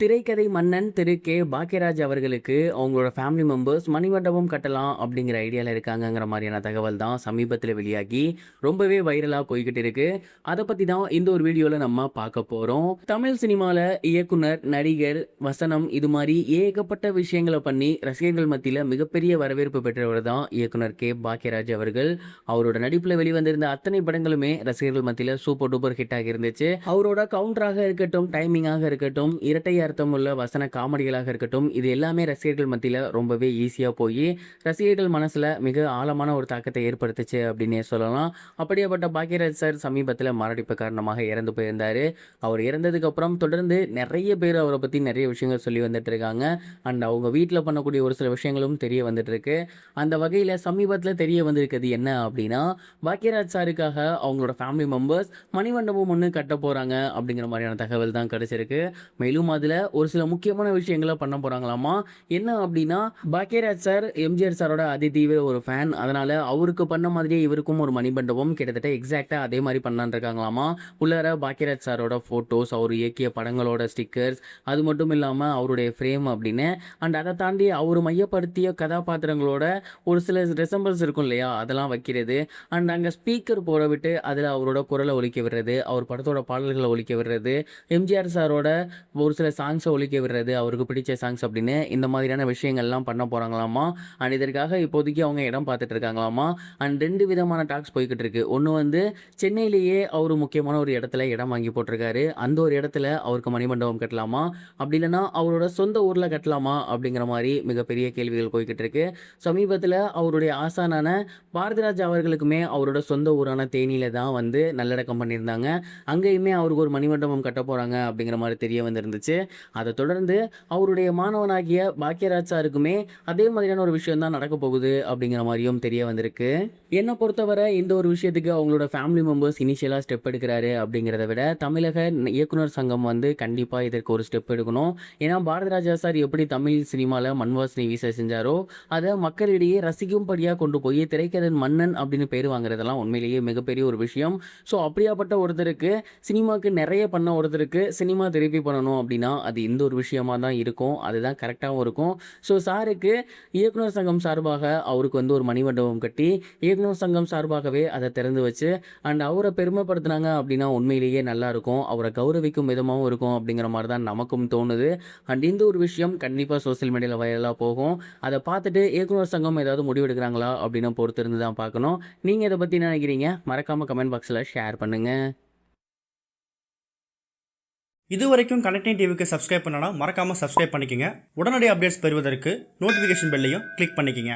திரைக்கதை மன்னன் திரு கே பாக்கியராஜ் அவர்களுக்கு அவங்களோட ஃபேமிலி மெம்பர்ஸ் மணிமண்டபம் கட்டலாம் அப்படிங்கிற ஐடியாவில் இருக்காங்கங்கிற மாதிரியான தகவல் தான் சமீபத்தில் வெளியாகி ரொம்பவே வைரலாக போய்கிட்டு இருக்கு. அதை பற்றி தான் இந்த ஒரு வீடியோவில் நம்ம பார்க்க போகிறோம். தமிழ் சினிமாவில் இயக்குனர், நடிகர், வசனம் இது மாதிரி ஏகப்பட்ட விஷயங்களை பண்ணி ரசிகர்கள் மத்தியில் மிகப்பெரிய வரவேற்பு பெற்றவர் தான் இயக்குனர் கே பாக்கியராஜ் அவர்கள். அவரோட நடிப்பில் வெளிவந்திருந்த அத்தனை படங்களுமே ரசிகர்கள் மத்தியில் சூப்பர் டூப்பர் ஹிட் ஆகி இருந்துச்சு. அவரோட கவுண்டராக இருக்கட்டும், டைமிங்காக இருக்கட்டும், இரட்டை அர்த்தம் உள்ள வசன காமெடிகளாக இருக்கட்டும், இது எல்லாமே ரசிகர்கள் மத்தியில் ரொம்பவே ஈஸியாக போய் ரசிகர்கள் மனசில் மிக ஆழமான ஒரு தாக்கத்தை ஏற்படுத்துச்சு அப்படின்னே சொல்லலாம். அப்படியேப்பட்ட பாக்கியராஜ் சார் சமீபத்தில் மாரடைப்பு காரணமாக இறந்து போயிருந்தார். அவர் இறந்ததுக்கு அப்புறம் தொடர்ந்து நிறைய பேர் அவரை பற்றி நிறைய விஷயங்கள் சொல்லி வந்துட்டு இருக்காங்க. அண்ட் அவங்க வீட்டில் பண்ணக்கூடிய ஒரு சில விஷயங்களும் தெரிய வந்துட்டு இருக்கு. அந்த வகையில் சமீபத்தில் தெரிய வந்திருக்கிறது என்ன அப்படின்னா, பாக்கியராஜ் சாருக்காக அவங்களோட ஃபேமிலி மெம்பர்ஸ் மணிமண்டபம் ஒன்று கட்ட போகிறாங்க அப்படிங்கிற மாதிரியான தகவல் தான் கிடைச்சிருக்கு. மேலும் அதில் ஒரு சில முக்கியமான விஷயங்களை பண்ண போகிறாங்களாமா. என்ன அப்படின்னா, பாக்கியராஜ் சார் எம்ஜிஆர் சாரோட அதிதீவிர ஒரு ஃபேன். அதனால் அவருக்கு பண்ண மாதிரியே இவருக்கும் ஒரு மணிமண்டபம் கிட்டத்தட்ட எக்ஸாக்டாக அதே மாதிரி பண்ணலான் இருக்காங்களாமா. உள்ளார பாக்கியராஜ் சாரோட ஃபோட்டோஸ், அவர் இயக்கிய படங்களோட ஸ்டிக்கர்ஸ், அது மட்டும் இல்லாமல் அவருடைய ஃப்ரேம் அப்படின்னு, அண்ட் அதை தாண்டி அவர் மையப்படுத்திய கதாபாத்திரங்களோட ஒரு சில ரிசம்பிள்ஸ் இருக்கும் இல்லையா, அதெல்லாம் வைக்கிறது. அண்ட் அங்கே ஸ்பீக்கர் போட விட்டு அதில் அவரோட குரலை ஒலிக்க விடுறது, அவர் படத்தோட பாடல்களை ஒலிக்க விடுறது, எம்ஜிஆர் சாரோட ஒரு சில சாங்ஸை ஒலிக்க விடுறது, அவருக்கு பிடிச்ச சாங்ஸ் அப்படின்னு இந்த மாதிரியான விஷயங்கள்லாம் பண்ண போகிறாங்களாமா. அண்ட் இதற்காக இப்போதைக்கு அவங்க இடம் பார்த்துட்டு இருக்காங்களாமா. அண்ட் 2 விதமான டாக்ஸ் போய்கிட்டு இருக்கு. ஒன்று வந்து சென்னையிலேயே அவர் முக்கியமான ஒரு இடத்துல இடம் வாங்கி போட்டிருக்காரு. அந்த ஒரு இடத்துல அவருக்கு மணிமண்டபம் கட்டலாமா, அப்படி இல்லைன்னா அவரோட சொந்த ஊரில் கட்டலாமா அப்படிங்கிற மாதிரி மிகப்பெரிய கேள்விகள் போய்கிட்டு இருக்கு. சமீபத்தில் அவருடைய ஆசானான பாரதிராஜா அவர்களுக்குமே அவரோட சொந்த ஊரான தேனியில தான் வந்து நல்லடக்கம் பண்ணியிருந்தாங்க. அங்கேயுமே அவருக்கு ஒரு மணிமண்டபம் கட்ட போகிறாங்க அப்படிங்கிற மாதிரி தெரிய வந்திருந்துச்சு. அதை தொடர்ந்து அவருடைய மாணவனாகிய பாக்கியராஜ் சாருக்குமே அதே மாதிரியான ஒரு விஷயம் தான் நடக்க போகுது அப்படிங்கிற மாதிரியும் தெரிய வந்திருக்கு. என்னை பொறுத்தவரை இந்த ஒரு விஷயத்துக்கு அவங்களோட ஃபேமிலி மெம்பர்ஸ் இனிஷியலாக ஸ்டெப் எடுக்கிறாரு அப்படிங்கிறத விட தமிழக இயக்குனர் சங்கம் வந்து கண்டிப்பாக இதற்கு ஒரு ஸ்டெப் எடுக்கணும். ஏன்னா பாரதிராஜா சார் எப்படி தமிழ் சினிமாவில் மண்வாசனை வீச செஞ்சாரோ அதை மக்களிடையே ரசிக்கும்படியாக கொண்டு போய் திரைக்கதன் மன்னன் அப்படின்னு பேர் வாங்குறதெல்லாம் உண்மையிலேயே மிகப்பெரிய ஒரு விஷயம். ஸோ அப்படியாப்பட்ட ஒருத்தருக்கு, சினிமாவுக்கு நிறைய பண்ண ஒருத்தருக்கு சினிமா திருப்பி பண்ணணும் அப்படின்னா அது இந்த ஒரு விஷயமா தான் இருக்கும். அதுதான் கரெக்டாகவும் இருக்கும். ஸோ சாருக்கு இயக்குனர் சங்கம் சார்பாக அவருக்கு வந்து ஒரு மணிமண்டபம் கட்டி இயக்குனர் சங்கம் சார்பாகவே அதை திறந்து வச்சு அண்ட் அவரை பெருமைப்படுத்தினாங்க அப்படின்னா உண்மையிலேயே நல்லா இருக்கும். அவரை கௌரவிக்கும் விதமாகவும் இருக்கும் அப்படிங்கிற மாதிரி தான் நமக்கும் தோணுது. அண்ட் இந்த ஒரு விஷயம் கண்டிப்பாக சோசியல் மீடியாவில் வைரலாக போகும். அதை பார்த்துட்டு இயக்குனர் சங்கம் ஏதாவது முடிவெடுக்கிறாங்களா அப்படின்னு பொறுத்திருந்து தான் பார்க்கணும். நீங்கள் இதை பற்றி நினைக்கிறீங்க? மறக்காமல் கமெண்ட் பாக்ஸில் ஷேர் பண்ணுங்கள். இது வரைக்கும் கனெக்டிங் டிவிக்கு சப்ஸ்கிரைப் பண்ணனா மறக்காமல் சப்ஸ்கிரைப் பண்ணிக்கங்க. உடனடி அப்டேட்ஸ் பெறுவதற்கு நோட்டிஃபிகேஷன் பெல்லையும் கிளிக் பண்ணிக்கங்க.